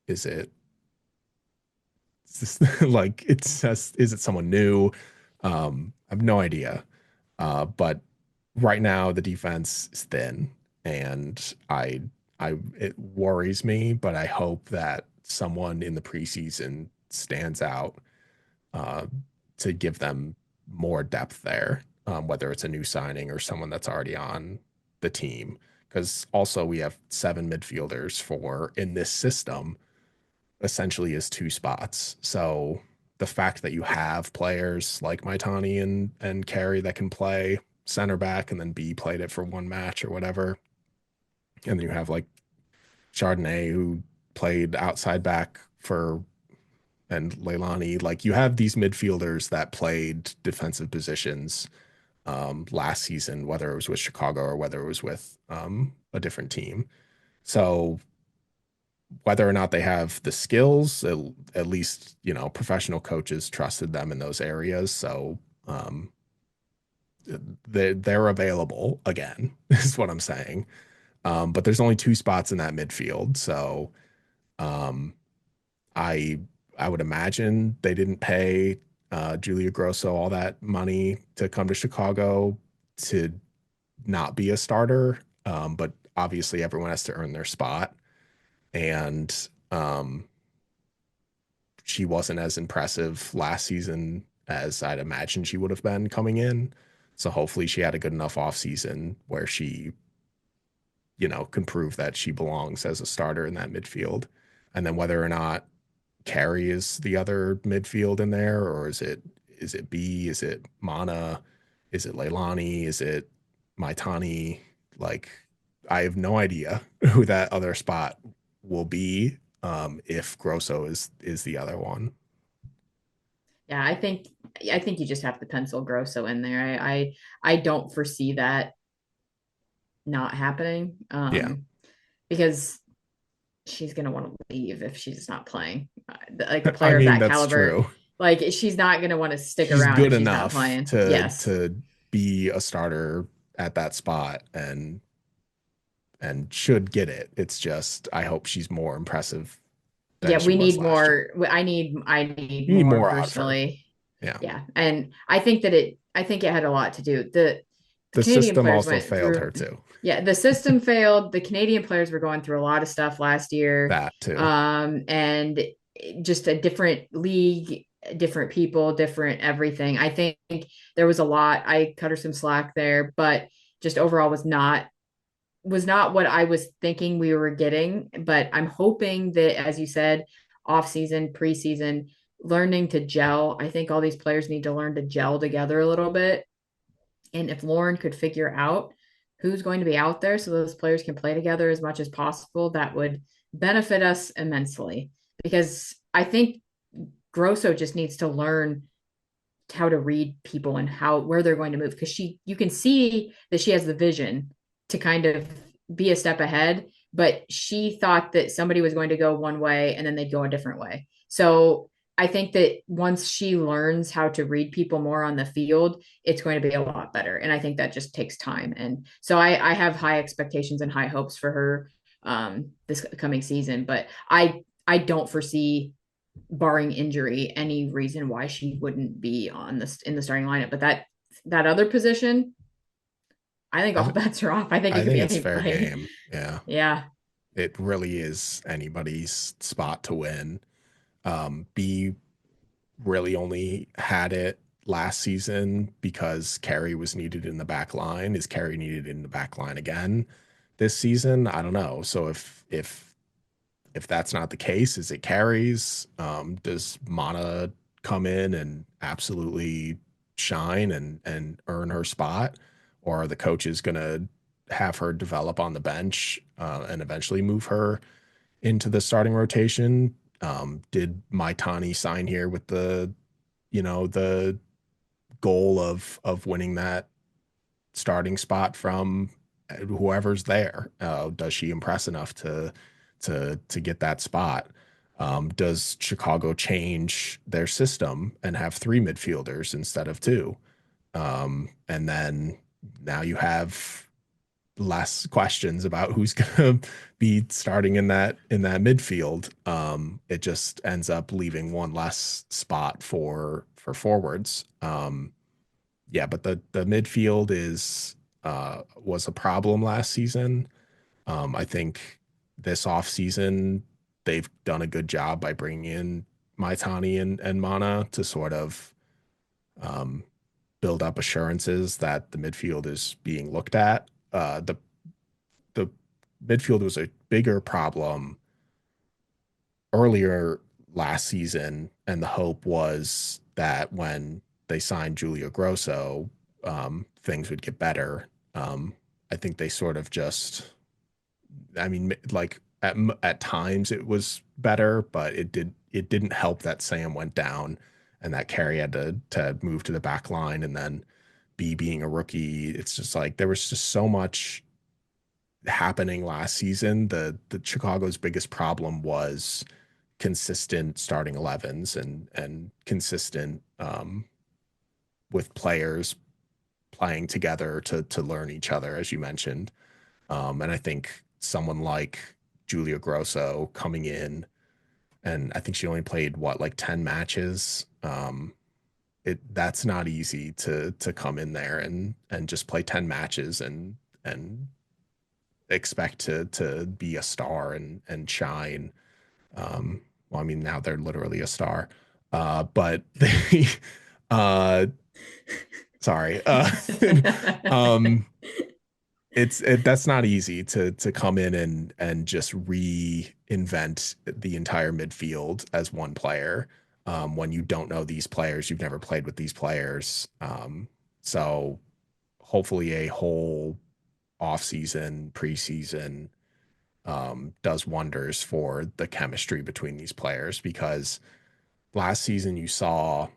Is it like it's just, is it someone new? I have no idea. But right now the defense is thin, and it worries me. But I hope that someone in the preseason stands out uh, to give them more depth there, whether it's a new signing or someone that's already on the team. Because also we have seven midfielders for in this system essentially is two spots. So the fact that you have players like Maitani and Carey that can play center back, and then B played it for one match or whatever. And then you have like Chardonnay who played outside back for and Leilani. Like you have these midfielders that played defensive positions last season, whether it was with Chicago or whether it was with a different team. So whether or not they have the skills, at least, professional coaches trusted them in those areas. So um, they're available again, is what I'm saying. But there's only two spots in that midfield. So um, I I would imagine they didn't pay Julia Grosso all that money to come to Chicago to not be a starter. But obviously everyone has to earn their spot. And she wasn't as impressive last season as I'd imagine she would have been coming in. So hopefully she had a good enough offseason where she, can prove that she belongs as a starter in that midfield. And then whether or not Carey is the other midfield in there, or is it B? Is it Mana? Is it Leilani? Is it Maitani? Like, I have no idea who that other spot will be if Grosso is the other one. Yeah, I think you just have to pencil Grosso in there. I don't foresee that not happening. Yeah. Because she's gonna want to leave if she's not playing. Like a I player of mean, that that's caliber, true. like she's not gonna want to stick She's around good if she's not enough playing. to Yes. to be a starter at that spot and should get it. It's just I hope she's more impressive than Yeah, she we was need last year. more. I need You need more more out of her. personally. Yeah. Yeah. And I think it had a lot to do. The The Canadian system players also went failed through, her too. yeah, the system failed. The Canadian players were going through a lot of stuff last year. That too. And just a different league, different people, different everything. I think there was a lot. I cut her some slack there, but just overall was not what I was thinking we were getting. But I'm hoping that, as you said, off season, preseason, learning to gel. I think all these players need to learn to gel together a little bit. And if Lauren could figure out who's going to be out there so those players can play together as much as possible, that would benefit us immensely. Because I think Grosso just needs to learn how to read people and how where they're going to move, because you can see that she has the vision to kind of be a step ahead, but she thought that somebody was going to go one way and then they'd go a different way. So I think that once she learns how to read people more on the field, it's going to be a lot better. And I think that just takes time. And so I have high expectations and high hopes for her this coming season. But I don't foresee, barring injury, any reason why she wouldn't be on this in the starting lineup. But that other position, I think all I bets are off. I think it I could be think it's fair anybody. game. Yeah. Yeah. It really is anybody's spot to win. B really only had it last season because Carey was needed in the back line. Is Carey needed in the back line again this season? I don't know. So if that's not the case, is it Carey's? Does Mana come in and absolutely shine and earn her spot, or are the coaches gonna have her develop on the bench and eventually move her into the starting rotation? Did Maitani sign here with the goal of winning that starting spot from whoever's there? Does she impress enough to get that spot? Does Chicago change their system and have three midfielders instead of two? And then now you have less questions about who's going to be starting in that midfield. It just ends up leaving one less spot for forwards. Yeah, but the midfield is was a problem last season. I think this offseason they've done a good job by bringing in Maitani and Mana to sort of um, build up assurances that the midfield is being looked at. The midfield was a bigger problem earlier last season, and the hope was that when they signed Julia Grosso, things would get better. I think they sort of just, I mean, like at times it was better, but it didn't help that Sam went down and that Carey had to move to the back line, and then B being a rookie. It's just like there was just so much happening last season. The Chicago's biggest problem was consistent starting 11s and consistent with players playing together to learn each other, as you mentioned. And I think someone like Julia Grosso coming in, and I think she only played what, like 10 matches. That's not easy to come in there and just play 10 matches and expect to be a star and shine. Well, I mean, now they're literally a star. But they, uh, sorry, um, that's not easy to come in and just reinvent the entire midfield as one player when you don't know these players, you've never played with these players. So hopefully a whole off season, preseason does wonders for the chemistry between these players because last season you saw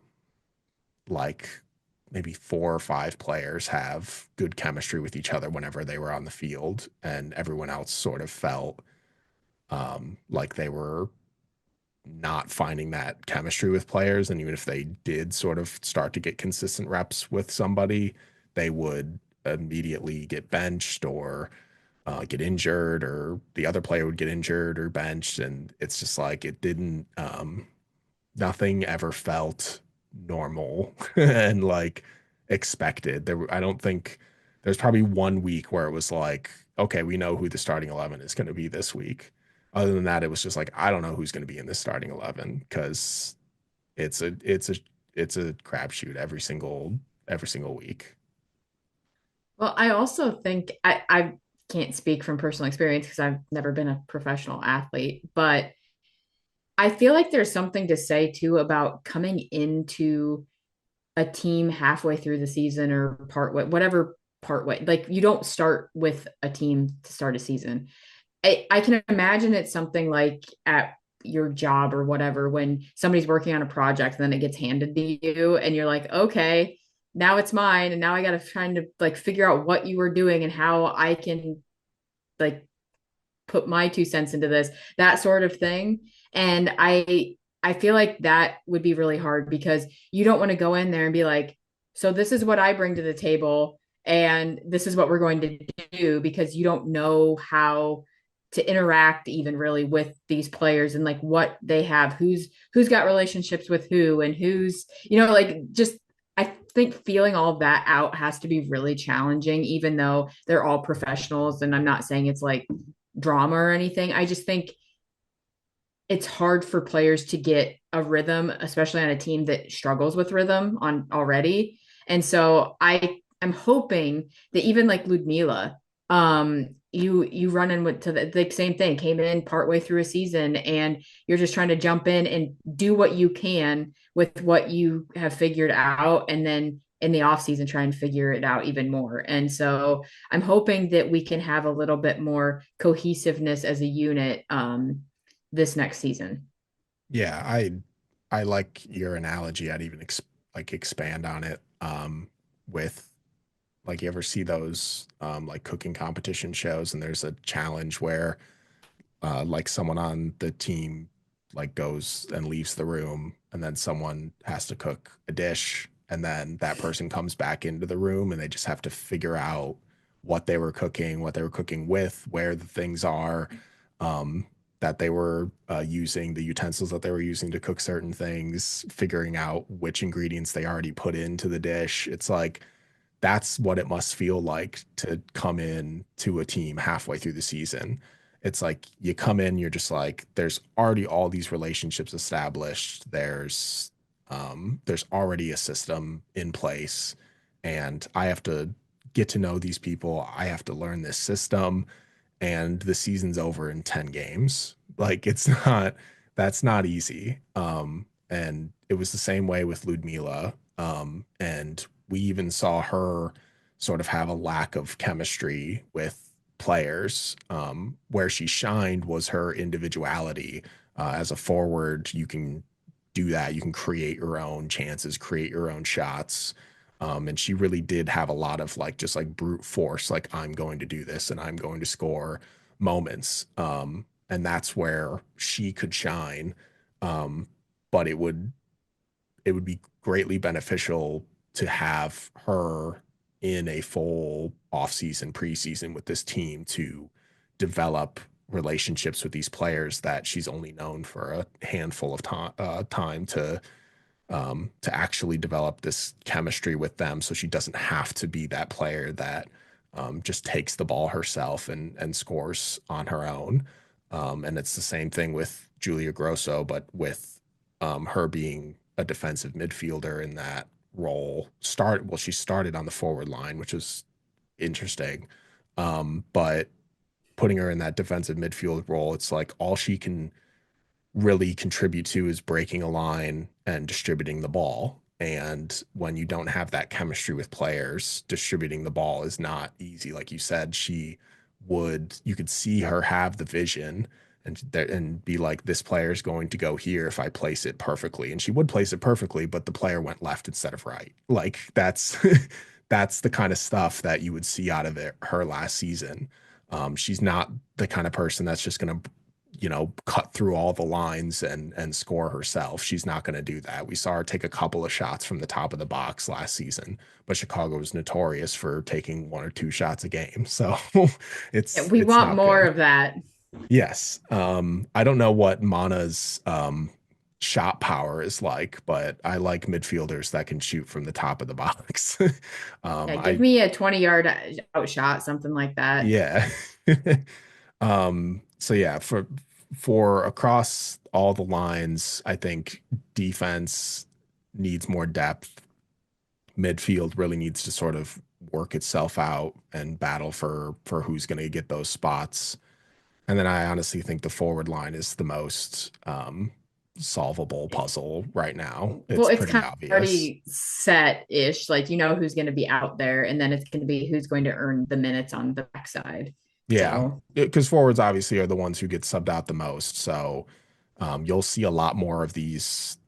like maybe 4 or 5 players have good chemistry with each other whenever they were on the field, and everyone else sort of felt like they were not finding that chemistry with players. And even if they did sort of start to get consistent reps with somebody, they would immediately get benched or get injured, or the other player would get injured or benched. And it's just like it didn't, nothing ever felt normal and like expected. I don't think there's probably one week where it was like, okay, we know who the starting 11 is going to be this week. Other than that, it was just like, I don't know who's going to be in this starting 11 because it's a, it's a, it's a crapshoot every single week. Well, I also think I can't speak from personal experience because I've never been a professional athlete, but I feel like there's something to say too about coming into a team halfway through the season or part way, whatever part way. Like you don't start with a team to start a season. I can imagine it's something like at your job or whatever when somebody's working on a project and then it gets handed to you and you're like, okay, now it's mine. And now I got to try to like figure out what you were doing and how I can like put my 2 cents into this, that sort of thing. And I feel like that would be really hard because you don't want to go in there and be like, so this is what I bring to the table and this is what we're going to do because you don't know how to interact even really with these players and like what they have, who's got relationships with who and who's, like just I think feeling all of that out has to be really challenging, even though they're all professionals. And I'm not saying it's like drama or anything. I just think it's hard for players to get a rhythm, especially on a team that struggles with rhythm on already. And so I am hoping that even like Ludmila, you run in with to the same thing, came in partway through a season and you're just trying to jump in and do what you can with what you have figured out and then in the off season try and figure it out even more. And so I'm hoping that we can have a little bit more cohesiveness as a unit this next season. Yeah, I like your analogy. I'd even like expand on it with like you ever see those like cooking competition shows and there's a challenge where like someone on the team like goes and leaves the room and then someone has to cook a dish and then that person comes back into the room and they just have to figure out what they were cooking with, where the things are um, that they were using, the utensils that they were using to cook certain things, figuring out which ingredients they already put into the dish. It's like that's what it must feel like to come in to a team halfway through the season. It's like you come in, you're just like, there's already all these relationships established. There's already a system in place, and I have to get to know these people. I have to learn this system, and the season's over in 10 games. Like it's not, that's not easy. And it was the same way with Ludmila. And we even saw her sort of have a lack of chemistry with players. Where she shined was her individuality. As a forward, you can do that. You can create your own chances, create your own shots. And she really did have a lot of like just like brute force, like I'm going to do this and I'm going to score moments. And that's where she could shine. Um, but it would be greatly beneficial to have her in a full offseason, preseason with this team to develop relationships with these players that she's only known for a handful of time to actually develop this chemistry with them so she doesn't have to be that player that just takes the ball herself and scores on her own. And it's the same thing with Julia Grosso, but with her being a defensive midfielder in that role. She started on the forward line, which was interesting. But putting her in that defensive midfield role, it's like all she can really contribute to is breaking a line and distributing the ball. And when you don't have that chemistry with players, distributing the ball is not easy. Like you said, you could see her have the vision and be like, this player is going to go here if I place it perfectly. And she would place it perfectly, but the player went left instead of right. Like that's that's the kind of stuff that you would see out of her last season. She's not the kind of person that's just going to cut through all the lines and score herself. She's not going to do that. We saw her take a couple of shots from the top of the box last season, but Chicago was notorious for taking one or two shots a game. So Yeah, it's we it's want not more good. of that. Yes. I don't know what Mana's shot power is like, but I like midfielders that can shoot from the top of the box. Yeah, give I me a 20-yard outshot, something like that. Yeah. So yeah, for across all the lines, I think defense needs more depth. Midfield really needs to sort of work itself out and battle for who's going to get those spots. And then I honestly think the forward line is the most solvable puzzle right now. Well, It's it's pretty kind of obvious. already set-ish. Like you know who's going to be out there, and then it's going to be who's going to earn the minutes on the backside. Yeah, So because forwards obviously are the ones who get subbed out the most. So you'll see a lot more of these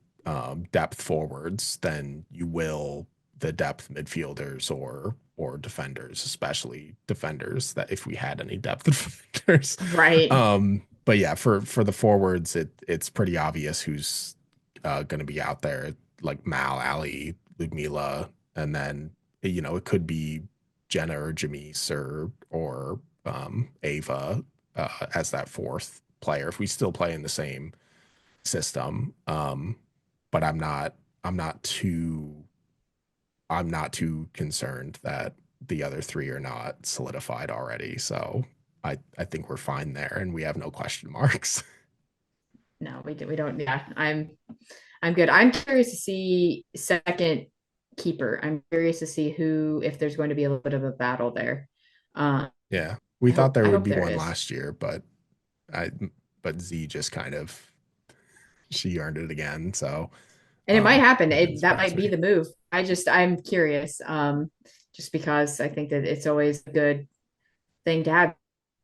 depth forwards than you will the depth midfielders or defenders, especially defenders. That if we had any depth defenders, right, but yeah, for the forwards, it's pretty obvious who's going to be out there, like Mal, Ali, Ludmila, and then it could be Jenna or Jamise or Ava as that fourth player if we still play in the same system. But I'm not too I'm not too concerned that the other three are not solidified already. So I think we're fine there and we have no question marks. no, we don't. Yeah, I'm good. I'm curious to see second keeper. I'm curious to see who if there's going to be a little bit of a battle there. Uh, Yeah. We thought there I would hope be there one is. last year, I but Z just kind of she earned it again. So And it might happen. that didn't That surprise might be me. the move. I'm curious. Just because I think that it's always a good thing to have.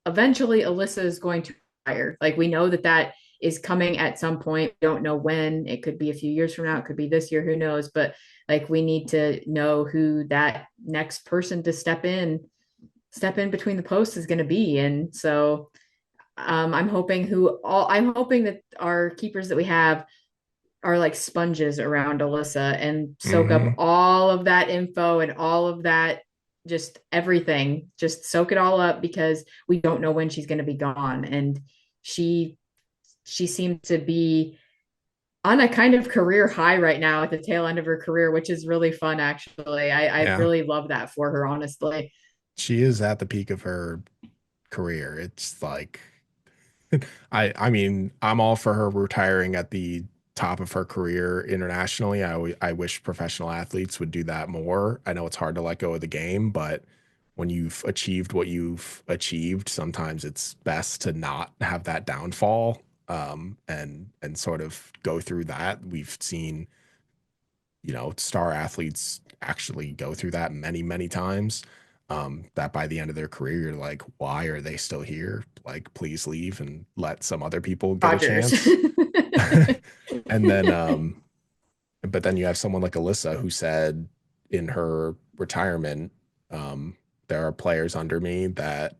Eventually, Alyssa is going to retire. Like we know that that is coming at some point. We don't know when. It could be a few years from now. It could be this year. Who knows? But like we need to know who that next person to step in between the posts is going to be. And so I'm hoping that our keepers that we have are like sponges around Alyssa and soak up Hmm. all of that info and all of that, just everything, just soak it all up because we don't know when she's going to be gone. And she she seemed to be on a kind of career high right now at the tail end of her career, which is really fun actually. I Yeah. really love that for her, honestly. She is at the peak of her career. It's like I mean, I'm all for her retiring at the top of her career internationally. I wish professional athletes would do that more. I know it's hard to let go of the game, but when you've achieved what you've achieved, sometimes it's best to not have that downfall and sort of go through that. We've seen, star athletes actually go through that many, many times. that by the end of their career, you're like, why are they still here? Like, please leave and let some other people get a Rogers. chance. And then, but then you have someone like Alyssa who said in her retirement, um, there are players under me that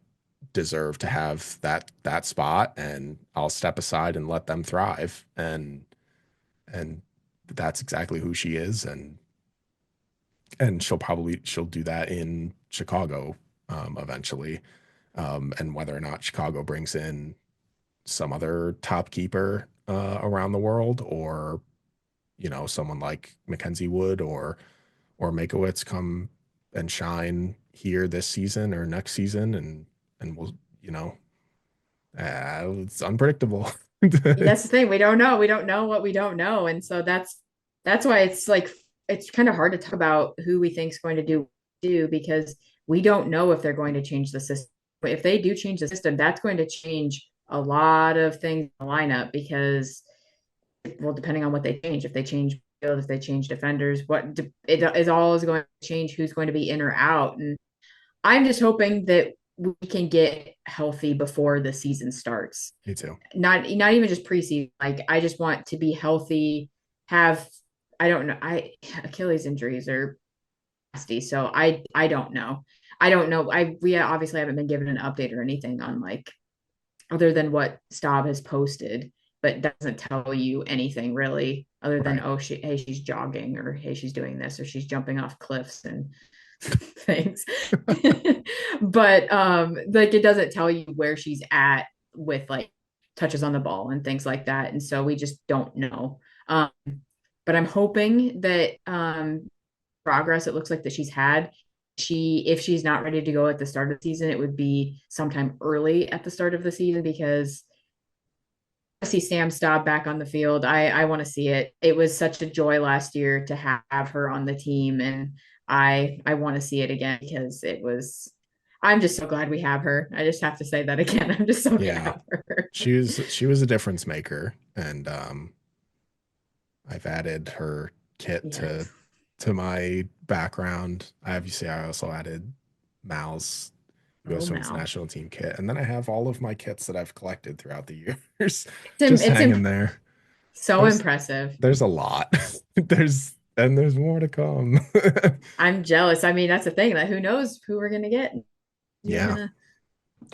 deserve to have that spot, and I'll step aside and let them thrive. And that's exactly who she is, and she'll do that in Chicago eventually. And whether or not Chicago brings in some other top keeper around the world, or someone like Mackenzie Wood or Makowitz come and shine here this season or next season, and we'll it's unpredictable. That's the thing. We don't know. We don't know what we don't know. And so that's why it's like it's kind of hard to talk about who we think is going to do because we don't know if they're going to change the system. If they do change the system, that's going to change a lot of things in the lineup because well, depending on what they change, if they change field, if they change defenders, it is all is going to change who's going to be in or out. And I'm just hoping that we can get healthy before the season starts. Me too. Not even just preseason. Like I just want to be healthy, have I don't know. I Achilles injuries are nasty. So I don't know. I don't know. We obviously haven't been given an update or anything on like other than what Staub has posted, but doesn't tell you anything really other than Right. oh hey she's jogging or hey she's doing this or she's jumping off cliffs and things. But like it doesn't tell you where she's at with like touches on the ball and things like that. And so we just don't know. But I'm hoping that progress it looks like that she's had. If she's not ready to go at the start of the season, it would be sometime early at the start of the season because I see Sam Staub back on the field. I want to see it. It was such a joy last year to have her on the team, and I want to see it again because it was. I'm just so glad we have her. I just have to say that again. I'm just so Yeah. glad for her. She was a difference maker, and I've added her kit to Yes. my background. I also added Mal's Oh, U.S. Women's Mal. National Team kit, and then I have all of my kits that I've collected throughout the years, It's just it's hanging there. so There's impressive. there's a lot. there's more to come. I'm jealous. I mean, that's the thing that who knows who we're gonna get. You're Yeah. gonna.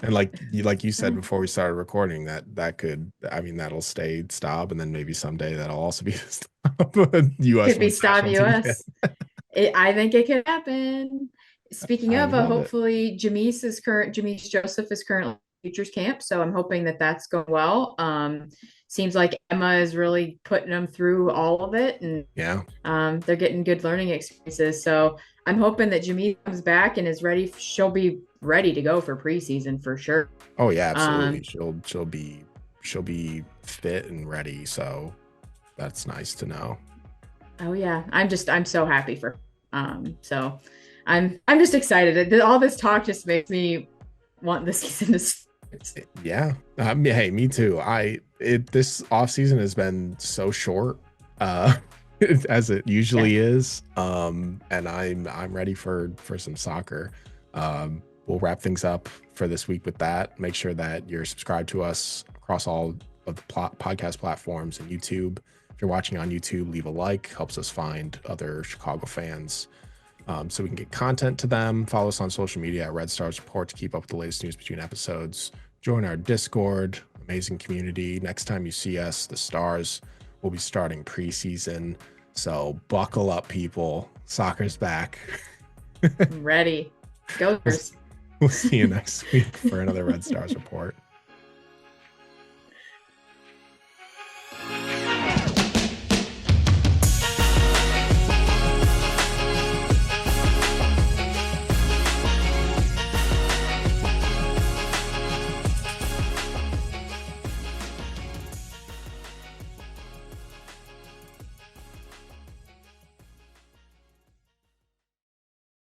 And like you said Oh, before we started recording, that could, I mean, that'll stay Staub, and then maybe someday that'll also be Staub, U.S. could be Women's Stav National Team kit. US. I think it could happen. Speaking I of, would love it. hopefully Jamise Joseph is currently futures camp, so I'm hoping that that's going well. Seems like Emma is really putting them through all of it, and Yeah. they're getting good learning experiences. So I'm hoping that Jamise comes back and is ready. She'll be ready to go for preseason for sure. Oh yeah, absolutely. Um, She'll be fit and ready. So that's nice to know. oh yeah, I'm so happy for. So I'm just excited. All this talk just makes me want the season to start. Yeah. Hey, me too. This off season has been so short, uh, as it Yeah. usually is. And I'm ready for some soccer. We'll wrap things up for this week with that. Make sure that you're subscribed to us across all of the podcast platforms and YouTube. If you're watching on YouTube, leave a like. Helps us find other Chicago fans, so we can get content to them. Follow us on social media at Red Stars Report to keep up with the latest news between episodes. Join our Discord, amazing community. Next time you see us, the Stars will be starting preseason. So buckle up, people. Soccer's back. I'm ready. Go. We'll see you next week for another Red Stars Report.